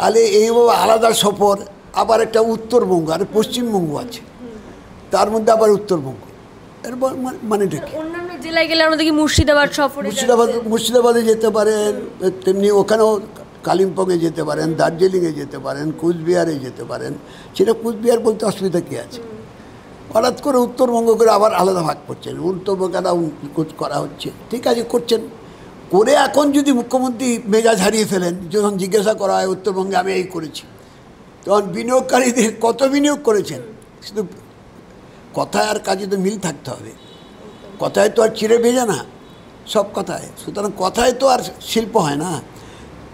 তাহলে এইভাবে আলাদা সফর, আবার একটা উত্তরবঙ্গ আর পশ্চিমবঙ্গ আছে, তার মধ্যে আবার উত্তরবঙ্গ, এর মানেটা কি? অন্যান্য জেলায় গেলে আমাদের কি মুর্শিদাবাদ সফরে মুর্শিদাবাদে যেতে পারেন, তেমনি ওখানেও কালিম্পংয়ে যেতে পারেন, দার্জিলিংয়ে যেতে পারেন, কুচবিহারে যেতে পারেন। সেটা কুচবিহার বলতে অসুবিধা কী আছে? হঠাৎ করে উত্তরবঙ্গ করে আবার আলাদা ভাগ করছেন, উত্তরবঙ্গটা করা হচ্ছে, ঠিক আছে করছেন, করে এখন যদি মুখ্যমন্ত্রী মেজাজ হারিয়ে ফেলেন, যখন জিজ্ঞাসা করা হয় উত্তরবঙ্গে আমি এই করেছি, তখন বিনিয়োগকারীদের কত বিনিয়োগ করেছেন? শুধু কথায় আর কাজে তো মিল থাকতে হবে, কথায় তো আর চিড়ে ভেজে না সব কথায়, সুতরাং কথায় তো আর শিল্প হয় না,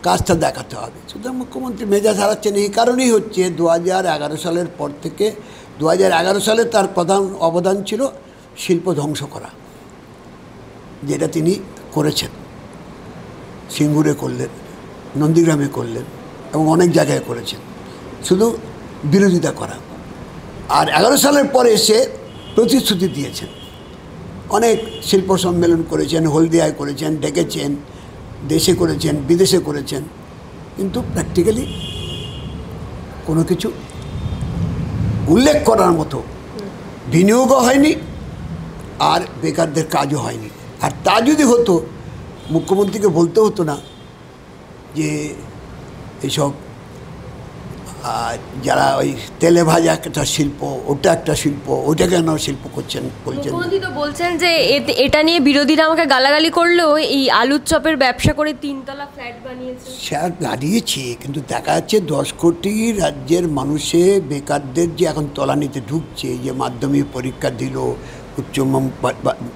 কাজটা দেখাতে হবে। সুতরাং মুখ্যমন্ত্রী মেজাজ হারাচ্ছেন এই কারণেই হচ্ছে 2011 সালের পর থেকে 2011 সালে তার প্রধান অবদান ছিল শিল্প ধ্বংস করা, যেটা তিনি করেছেন। সিঙ্গুরে করলেন, নন্দীগ্রামে করলেন এবং অনেক জায়গায় করেছেন, শুধু বিরোধিতা করা। আর 11 সালের পরে এসে প্রতিশ্রুতি দিয়েছেন, অনেক শিল্প সম্মেলন করেছেন, হলদিয়ায় করেছেন, ডেকেছেন, দেশে করেছেন, বিদেশে করেছেন, কিন্তু প্র্যাকটিক্যালি কোনো কিছু উল্লেখ করার মতো বিনিয়োগও হয়নি আর বেকারদের কাজও হয়নি। আর তা যদি হতো, মুখ্যমন্ত্রীকে বলতে হতো না যে এইসব যারা ওই তেলে ভাজা একটা শিল্প, ওটা একটা শিল্প, ওটা কেন শিল্প করছেন বলছেন। মুখ্যমন্ত্রী তো বলছেন যে এটা নিয়ে বিরোধীরা আমাকে গালাগালি করলেও এই আলুর চপের ব্যবসা করে 3 তলা ফ্ল্যাট বানিয়েছে। স্যার দাঁড়িয়েছে, কিন্তু দেখা যাচ্ছে 10 কোটি রাজ্যের মানুষে বেকারদের যে এখন তলানিতে ঢুকছে, যে মাধ্যমিক পরীক্ষা দিল, উচ্চ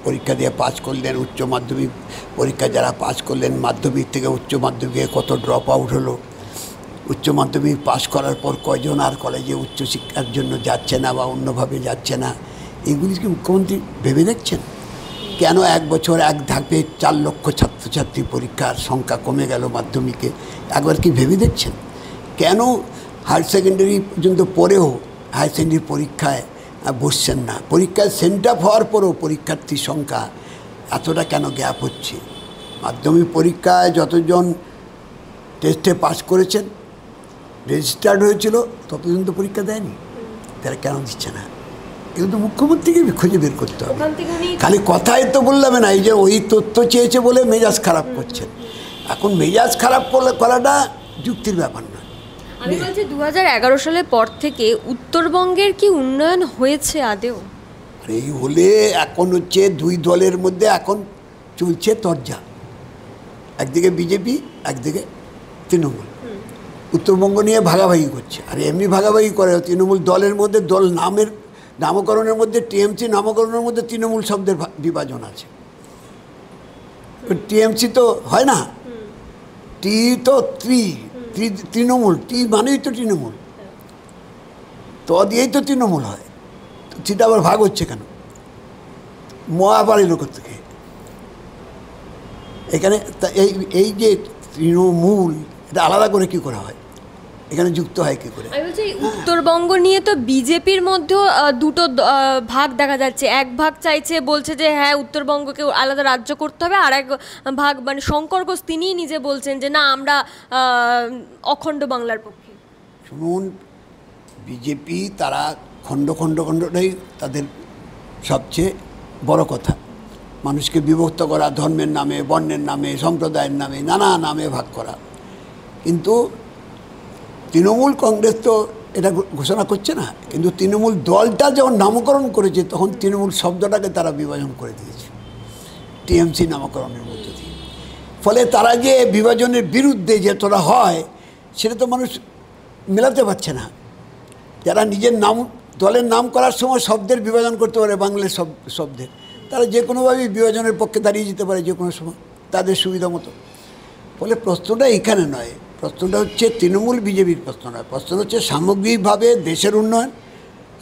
পরীক্ষা দিয়ে পাস করলেন, উচ্চ মাধ্যমিক পরীক্ষা যারা পাস করলেন, মাধ্যমিক থেকে উচ্চ মাধ্যমিকে কত ড্রপ আউট হলো, উচ্চ মাধ্যমিক পাস করার পর কয়জন আর কলেজে উচ্চশিক্ষার জন্য যাচ্ছে না বা অন্যভাবে যাচ্ছে না, এগুলি কি মুখ্যমন্ত্রী ভেবে দেখছেন? কেন এক বছর এক ধাপে 4 লক্ষ ছাত্রছাত্রী পরীক্ষার সংখ্যা কমে গেল মাধ্যমিকে, একবার কি ভেবে দেখছেন? কেন হায়ার সেকেন্ডারি পর্যন্ত পড়েও হায়ার সেকেন্ডারি পরীক্ষায় বসছেন না? পরীক্ষায় সেন্টার হওয়ার পরেও পরীক্ষার্থীর সংখ্যা এতটা কেন গ্যাপ হচ্ছে? মাধ্যমিক পরীক্ষায় যতজন টেস্টে পাস করেছেন, রেজিস্টার্ড হয়েছিল, ততজন তো পরীক্ষা দেয়নি, তারা কেন দিচ্ছে না? এগুলো তো মুখ্যমন্ত্রীকে খুঁজে বের করতে হবে। খালি কথাই তো বললাম না, এই যে ওই তথ্য চেয়েছে বলে মেজাজ খারাপ করছেন। এখন মেজাজ খারাপ করাটা যুক্তির ব্যাপার না। আমি বলছি 2011 সালের পর থেকে উত্তরবঙ্গের কি উন্নয়ন হয়েছে আদেও? এই হলে এখন হচ্ছে দুই দলের মধ্যে এখন চলছে তরজা, একদিকে বিজেপি, একদিকে তৃণমূল। উত্তরবঙ্গ নিয়ে ভাগাভাগি করছে, আর এমনি ভাগাভাগি করে তৃণমূল দলের মধ্যে, দল নামকরণের মধ্যে, টিএমসি নামকরণের মধ্যে তৃণমূল শব্দের বিভাজন আছে। টিএমসি তো হয় না, টি তো তৃণমূল, টি মানেই তো তৃণমূল, তো দিয়েই তো তৃণমূল হয়, তো সেটা আবার ভাগ হচ্ছে কেন? আবার এলো থেকে এখানে এই যে তৃণমূল, এটা আলাদা করে কি করা হয়, এখানে যুক্ত হয় কি করে? আমি বলছি উত্তরবঙ্গ নিয়ে তো বিজেপির মধ্যেও দুটো ভাগ দেখা যাচ্ছে। এক ভাগ চাইছে, বলছে যে হ্যাঁ উত্তরবঙ্গকে আলাদা রাজ্য করতে হবে, আর এক ভাগ মানে শঙ্কর ঘোষ তিনিই নিজে বলছেন যে না আমরা অখণ্ড বাংলার পক্ষে। শুনুন, বিজেপি তারা খণ্ডটাই তাদের সবচেয়ে বড় কথা, মানুষকে বিভক্ত করা, ধর্মের নামে, বর্ণের নামে, সম্প্রদায়ের নামে, নানা নামে ভাগ করা। কিন্তু তৃণমূল কংগ্রেস তো এটা ঘোষণা করছে না, কিন্তু তৃণমূল দলটা যখন নামকরণ করেছে তখন তৃণমূল শব্দটাকে তারা বিভাজন করে দিয়েছে টিএমসি নামকরণের মধ্য দিয়ে। ফলে তারা যে বিভাজনের বিরুদ্ধে যে তোরা হয়, সেটা তো মানুষ মেলাতে পারছে না। যারা নিজের নাম, দলের নাম করার সময় শব্দের বিভাজন করতে পারে, বাংলার শব্দের, তারা যে কোনোভাবেই বিভাজনের পক্ষে দাঁড়িয়ে যেতে পারে যে কোনো সময় তাদের সুবিধা মতো। ফলে প্রশ্নটা এখানে নয়, প্রশ্নটা হচ্ছে তৃণমূল বিজেপির প্রশ্ন নয়, প্রশ্ন হচ্ছে সামগ্রিকভাবে দেশের উন্নয়ন,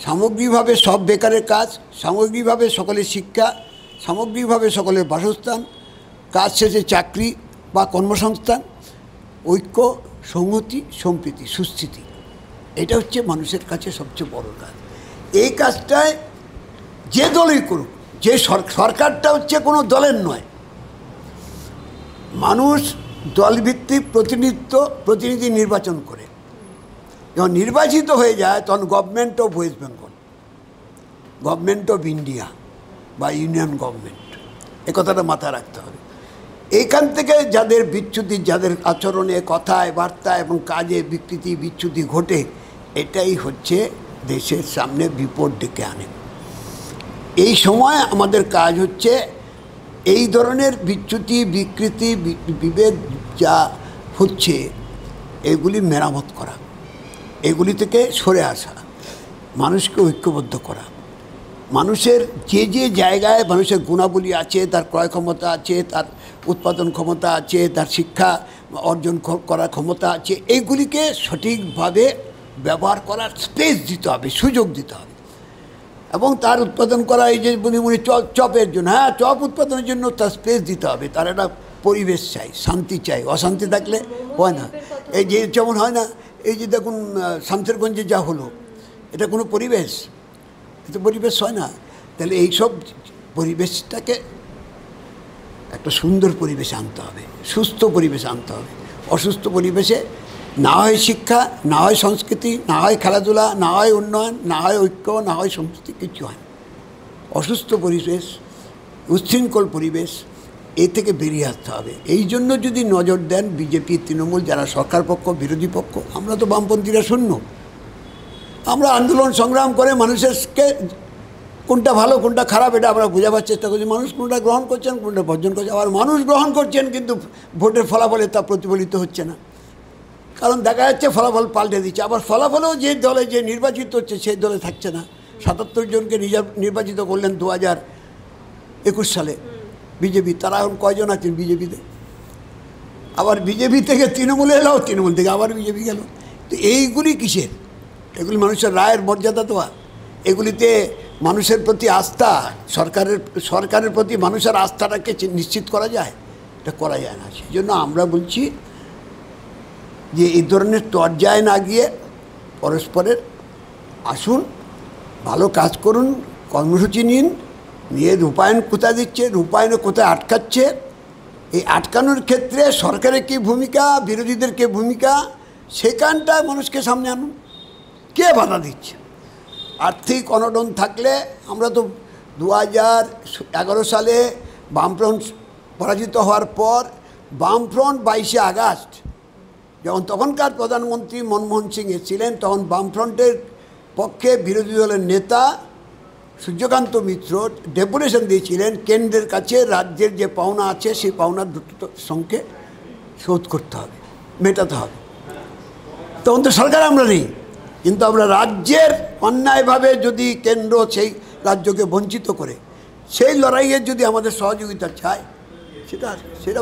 সামগ্রিকভাবে সব বেকারের কাজ, সামগ্রিকভাবে সকলের শিক্ষা, সামগ্রিকভাবে সকলের বাসস্থান, কাজ শেষে চাকরি বা কর্মসংস্থান, ঐক্য, সংহতি, সম্প্রীতি, সুস্থিতি। এটা হচ্ছে মানুষের কাছে সবচেয়ে বড় কাজ। এই কাজটায় যে দলই করুক, যে সরকারটা হচ্ছে কোনো দলের নয়, মানুষ দলভিত্তিক প্রতিনিধি নির্বাচন করে, যখন নির্বাচিত হয়ে যায় তখন government of West Bengal, government of India বা ইউনিয়ন গভর্নমেন্ট, এ কথাটা মাথায় রাখতে হবে। এইখান থেকে যাদের বিচ্যুতি, যাদের আচরণে, কথায়, বার্তায় এবং কাজে বিকৃতি বিচ্যুতি ঘটে, এটাই হচ্ছে দেশের সামনে বিপদ ডেকে আনে। এই সময় আমাদের কাজ হচ্ছে এই ধরনের বিচ্যুতি বিকৃতি বিভেদ যা হচ্ছে এগুলি মেরামত করা, এগুলি থেকে সরে আসা, মানুষকে ঐক্যবদ্ধ করা, মানুষের যে যে জায়গায় মানুষের গুণাবলী আছে, তার ক্রয় ক্ষমতা আছে, তার উৎপাদন ক্ষমতা আছে, তার শিক্ষা অর্জন করার ক্ষমতা আছে, এইগুলিকে সঠিকভাবে ব্যবহার করার স্পেস দিতে হবে, সুযোগ দিতে হবে। এবং তার উৎপাদন করা, এই যে উনি চপের জন্য, হ্যাঁ চপ উৎপাদনের জন্য তার স্পেস দিতে হবে, তার একটা পরিবেশ চাই, শান্তি চাই। অশান্তি থাকলে হয় না। এই যে যেমন হয় না, এই যে দেখুন শামসেরগঞ্জে যা হলো, এটা কোনো পরিবেশ, এটা পরিবেশ হয় না। তাহলে এইসব পরিবেশটাকে একটা সুন্দর পরিবেশে আনতে হবে, সুস্থ পরিবেশে আনতে হবে। অসুস্থ পরিবেশে না হয় শিক্ষা, না হয় সংস্কৃতি, না হয় খেলাধুলা, না হয় উন্নয়ন, না হয় ঐক্য, না হয় সংস্কৃতি, কিছু হয়। অসুস্থ পরিবেশ, উচ্ছৃঙ্খল পরিবেশ, এ থেকে বেরিয়ে আসতে হবে। এই জন্য যদি নজর দেন বিজেপি, তৃণমূল, যারা সরকার পক্ষ, বিরোধী পক্ষ, আমরা তো বামপন্থীরা শূন্য, আমরা আন্দোলন সংগ্রাম করে মানুষকে কোনটা ভালো কোনটা খারাপ এটা আমরা বোঝাবার চেষ্টা করছি। মানুষ কোনটা গ্রহণ করছেন, কোনটা বর্জন করছেন। আবার মানুষ গ্রহণ করছেন কিন্তু ভোটের ফলাফলে তা প্রতিফলিত হচ্ছে না, কারণ দেখা যাচ্ছে ফলাফল পাল্টে দিচ্ছে। আবার ফলাফলেও যে দলে যে নির্বাচিত হচ্ছে সেই দলে থাকছে না। ৭৭ জনকে নির্বাচিত করলেন 2021 সালে বিজেপি, তারা এখন কয়জন আছেন বিজেপিতে? আবার বিজেপি থেকে তৃণমূলে এলো, তৃণমূল থেকে আবার বিজেপি গেল। তো এইগুলি কিসের? এগুলি মানুষের রায়ের মর্যাদা দেওয়া, এগুলিতে মানুষের প্রতি আস্থা, সরকারের প্রতি মানুষের আস্থাটাকে নিশ্চিত করা যায়? এটা করা যায় না। সেই জন্য আমরা বলছি যে এই ধরনের তরজায় না গিয়ে পরস্পরের আসুন, ভালো কাজ করুন, কর্মসূচি নিন, নিয়ে রূপায়ণ কোথায় দিচ্ছে, রূপায়ণে কোথায় আটকাচ্ছে, এই আটকানোর ক্ষেত্রে সরকারের কী ভূমিকা, বিরোধীদের কী ভূমিকা, সেখানটায় মানুষকে সামনে আনুন। কে বাধা দিচ্ছে? আর্থিক অনটন থাকলে, আমরা তো 2011 সালে বামফ্রন্ট পরাজিত হওয়ার পর বামফ্রন্ট 22শে আগস্ট যখন তখনকার প্রধানমন্ত্রী মনমোহন সিং ছিলেন, তখন বামফ্রন্টের পক্ষে বিরোধী দলের নেতা সূর্যকান্ত মিত্র ডেপুটেশন দিয়েছিলেন কেন্দ্রের কাছে রাজ্যের যে পাওনা আছে সেই পাওনার দ্রুত সঙ্গে শোধ করতে হবে, মেটাতে হবে। তখন তো সরকার আমরা নেই, কিন্তু আমরা রাজ্যের অন্যায়ভাবে যদি কেন্দ্র সেই রাজ্যকে বঞ্চিত করে সেই লড়াইয়ে যদি আমাদের সহযোগিতা চায়, সেটা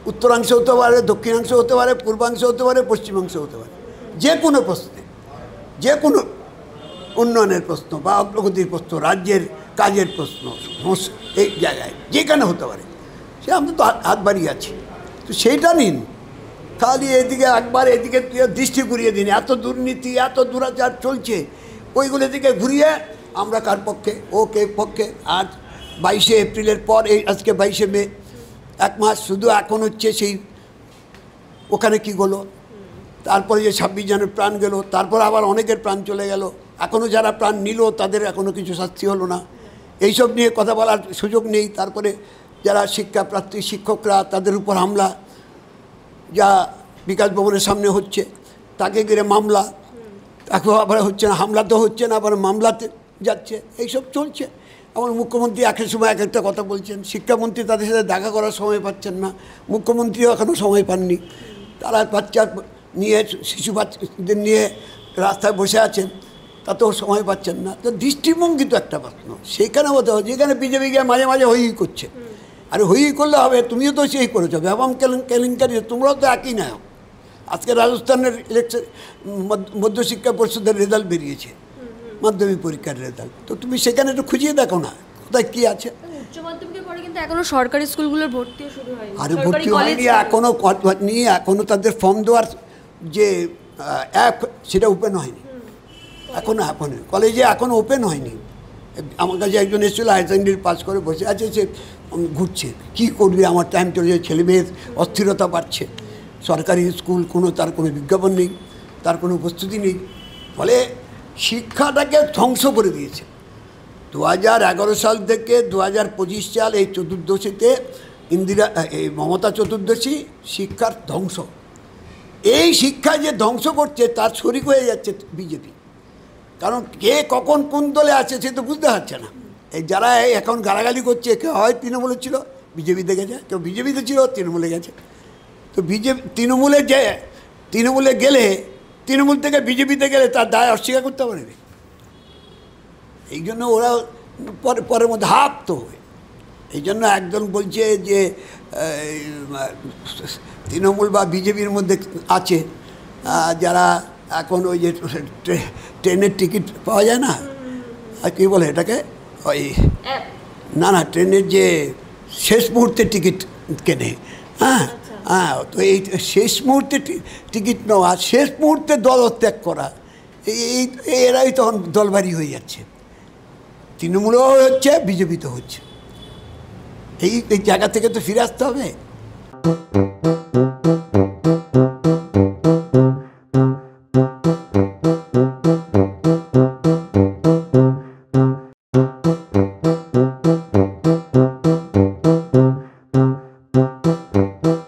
উত্তরাংশ হতে পারে, দক্ষিণাংশ হতে পারে, পূর্বাংশ হতে পারে, পশ্চিমাংশ হতে পারে, যে কোনো প্রশ্নে, যে কোনো উন্নয়নের প্রশ্ন বা অগ্রগতির প্রশ্ন, রাজ্যের কাজের প্রশ্ন, এই জায়গায় যেখানে হতে পারে, সে আমরা তো হাত বাড়িয়ে আছি। তো সেইটা নিন, খালি এদিকে একবার এদিকে দৃষ্টি ঘুরিয়ে দিন। এত দুর্নীতি, এত দুরাচার চলছে, ওইগুলো দিকে ঘুরিয়ে আমরা কার পক্ষে, ও কে পক্ষে। আর 22শে এপ্রিলের পর, এই আজকে 22শে মে, 1 মাস শুধু এখন হচ্ছে সেই ওখানে কি হলো, তারপরে যে 26 জনের প্রাণ গেল, তারপর আবার অনেকের প্রাণ চলে গেল, এখনও যারা প্রাণ নিল তাদের এখনও কিছু শাস্তি হলো না, এইসব নিয়ে কথা বলার সুযোগ নেই। তারপরে যারা শিক্ষাপ্রার্থী শিক্ষকরা, তাদের উপর হামলা, যা বিকাশ ভবনের সামনে হচ্ছে, তাকে ঘিরে মামলা, তাকেও আবার হচ্ছে না, হামলা তো হচ্ছে না, আবার মামলাতে যাচ্ছে, এইসব চলছে। আমার মুখ্যমন্ত্রী একের সময় এক একটা কথা বলছেন, শিক্ষামন্ত্রী তাদের সাথে দেখা করার সময় পাচ্ছেন না, মুখ্যমন্ত্রীও এখনও সময় পাননি। তারা বাচ্চা নিয়ে, শিশু বাচ্চাদের নিয়ে রাস্তায় বসে আছেন, তাতেও সময় পাচ্ছেন না। তো দৃষ্টিভঙ্গি তো একটা প্রশ্ন, সেইখানে হতে হবে। যেখানে বিজেপি গিয়ে মাঝে মাঝে হই করছে, আরে হই করলে হবে, তুমিও তো সেই করেছো, ব্যাপম কেলেঙ্কারি, তোমরাও তো একই নায়ক। আজকে রাজস্থানের ইলেকশন, মধ্যশিক্ষা পরিষদের রেজাল্ট বেরিয়েছে, মাধ্যমিক পরীক্ষার রেজাল্ট, তো তুমি সেখানে একটু খুঁজিয়ে দেখো না কোথায় কী আছে। উচ্চ মাধ্যমিকের পরে কিন্তু এখনো সরকারি স্কুলগুলোর ভর্তিও শুরু হয়নি। আরে ভর্তি হয়নি এখনও, নিয়ে এখনও তাদের ফর্ম দেওয়ার যে অ্যাপ সেটা ওপেন হয়নি এখনও, কলেজে এখনও ওপেন হয়নি। আমার কাছে একজন এসেছিল, হায়ার সেকেন্ডারি পাস করে বসে আছে, সে ঘুরছে, কী করবে, আমার টাইম চলে যায়, ছেলেমেয়ের অস্থিরতা বাড়ছে, সরকারি স্কুল তার কোনো বিজ্ঞাপন নেই, তার কোনো উপস্থিতি নেই। ফলে শিক্ষাটাকে ধ্বংস করে দিয়েছে। 2011 সাল থেকে 2025 সাল এই চতুর্দশীতে এই মমতা চতুর্দশী শিক্ষার ধ্বংস। এই শিক্ষা যে ধ্বংস করছে তার শরিক হয়ে যাচ্ছে বিজেপি। কারণ কে কখন কোন দলে আছে সে তো বুঝতে পারছে না। এই যারা এখন গালাগালি করছে, কেউ হয় তৃণমূলে ছিল বিজেপিতে গেছে, কেউ বিজেপিতে ছিল তৃণমূলে গেছে। তো তৃণমূলে গেলে, তৃণমূল থেকে বিজেপিতে গেলে তার দায় অস্বীকার করতে পারবে। এই জন্য ওরা পরের মধ্যে হাত তো হয়। এই জন্য একজন বলছে যে তৃণমূল বা বিজেপির মধ্যে আছে যারা এখন ওই যে ট্রেনের টিকিট পাওয়া যায় না, আর কী বলে এটাকে, ওই না ট্রেনের যে শেষ মুহূর্তে টিকিট কেনে, হ্যাঁ হ্যাঁ, তো এই শেষ মুহূর্তে টিকিট নেওয়া, শেষ মুহূর্তে দল ত্যাগ করা, এরাই তখন দলবাড়ি হয়ে যাচ্ছে। তৃণমূলও হচ্ছে, বিজেপিতে হচ্ছে। এই জায়গা থেকে তো ফিরে আসতে হবে।